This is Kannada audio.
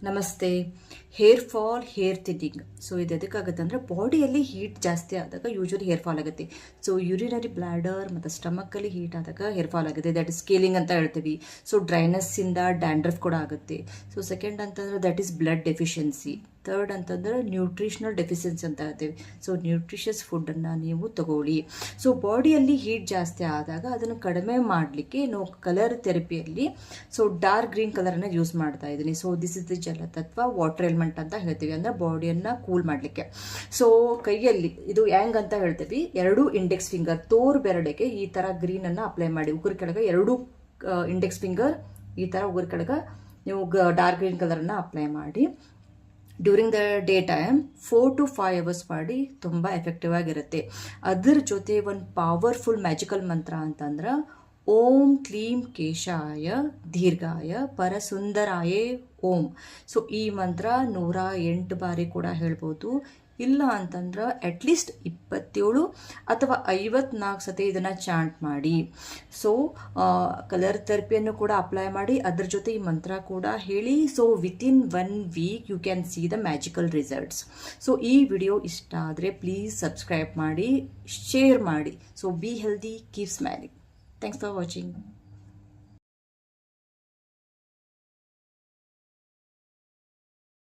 ನಮಸ್ತೆ. Hair fall, hair thinning. So ಇದು ಎದಕ್ಕಾಗುತ್ತೆ ಅಂದರೆ ಬಾಡಿಯಲ್ಲಿ ಹೀಟ್ ಜಾಸ್ತಿ ಆದಾಗ ಯೂಶ್ವಲಿ ಹೇರ್ ಫಾಲ್ ಆಗುತ್ತೆ. ಸೊ ಯೂರಿನರಿ ಬ್ಲ್ಯಾಡರ್ ಮತ್ತು ಸ್ಟಮಕ್ಕಲ್ಲಿ ಹೀಟ್ ಆದಾಗ ಹೇರ್ ಫಾಲ್ ಆಗುತ್ತೆ. ದಟ್ ಇಸ್ ಸ್ಕೇಲಿಂಗ್ ಅಂತ ಹೇಳ್ತೀವಿ. ಸೊ ಡ್ರೈನೆಸ್ಸಿಂದ ಡ್ಯಾಂಡ್ರಫ್ ಕೂಡ ಆಗುತ್ತೆ. ಸೊ ಸೆಕೆಂಡ್ ಅಂತಂದರೆ that is blood deficiency. Third ಅಂತಂದರೆ ನ್ಯೂಟ್ರಿಷನಲ್ ಡೆಫಿಷಿಯನ್ಸಿ ಅಂತ ಹೇಳ್ತೀವಿ. ಸೊ ನ್ಯೂಟ್ರಿಷಿಯಸ್ ಫುಡ್ಡನ್ನು ನೀವು ತಗೊಳ್ಳಿ. ಸೊ ಬಾಡಿಯಲ್ಲಿ ಹೀಟ್ ಜಾಸ್ತಿ ಆದಾಗ ಅದನ್ನು ಕಡಿಮೆ ಮಾಡಲಿಕ್ಕೆ ನಾವು ಕಲರ್ ಥೆರಪಿಯಲ್ಲಿ ಸೊ ಡಾರ್ಕ್ ಗ್ರೀನ್ ಕಲರನ್ನು ಯೂಸ್ ಮಾಡ್ತಾ ಇದ್ದೀನಿ. ಸೊ ದಿಸ್ ಇಸ್ ದಿ ಜಲತತ್ವ ವಾಟರ್ ಎಲಿಮೆಂಟ್ ಅಂತ ಹೇಳ್ತೀವಿ, ಅಂದರೆ ಬಾಡಿಯನ್ನು ಕೂಲ್ ಮಾಡಲಿಕ್ಕೆ. ಸೊ ಕೈಯಲ್ಲಿ ಇದು ಹ್ಯಾಂಗ್ ಅಂತ ಹೇಳ್ತೀವಿ, ಎರಡು ಇಂಡೆಕ್ಸ್ ಫಿಂಗರ್ ತೋರ್ ಬೆರಳಿಗೆ ಈ ಥರ ಗ್ರೀನನ್ನು ಅಪ್ಲೈ ಮಾಡಿ. ಉಗುರು ಕೆಳಗೆ ಎರಡು ಇಂಡೆಕ್ಸ್ ಫಿಂಗರ್ ಈ ಥರ ಉಗುರು ಕೆಳಗೆ ನೀವು ಡಾರ್ಕ್ ಗ್ರೀನ್ ಕಲರನ್ನು ಅಪ್ಲೈ ಮಾಡಿ. During the day time 4 to 5 hours ಮಾಡಿ. ತುಂಬ ಎಫೆಕ್ಟಿವ್ ಆಗಿರುತ್ತೆ. ಅದರ ಜೊತೆ ಒಂದು ಪವರ್ಫುಲ್ ಮ್ಯಾಜಿಕಲ್ ಮಂತ್ರ ಅಂತಂದ್ರೆ ಓಂ ಕ್ಲೀಂ ಕೇಶಾಯ ದೀರ್ಘಾಯ ಪರಸುಂದರಾಯೇ ಓಂ. ಸೊ ಈ ಮಂತ್ರ 108 ಬಾರಿ ಕೂಡ ಹೇಳ್ಬೋದು. ಇಲ್ಲ ಅಂತಂದ್ರೆ ಅಟ್ಲೀಸ್ಟ್ 27 ಅಥವಾ 54 ಸತಿ ಇದನ್ನು ಚಾಂಟ್ ಮಾಡಿ. ಸೊ ಕಲರ್ ಥೆರಪಿಯನ್ನು ಕೂಡ ಅಪ್ಲೈ ಮಾಡಿ, ಅದ್ರ ಜೊತೆ ಈ ಮಂತ್ರ ಕೂಡ ಹೇಳಿ. So within 1 week you can see the magical results. So ಈ ವಿಡಿಯೋ ಇಷ್ಟ ಆದರೆ ಪ್ಲೀಸ್ ಸಬ್ಸ್ಕ್ರೈಬ್ ಮಾಡಿ, ಶೇರ್ ಮಾಡಿ. So be healthy, keep smiling. Thanks for watching.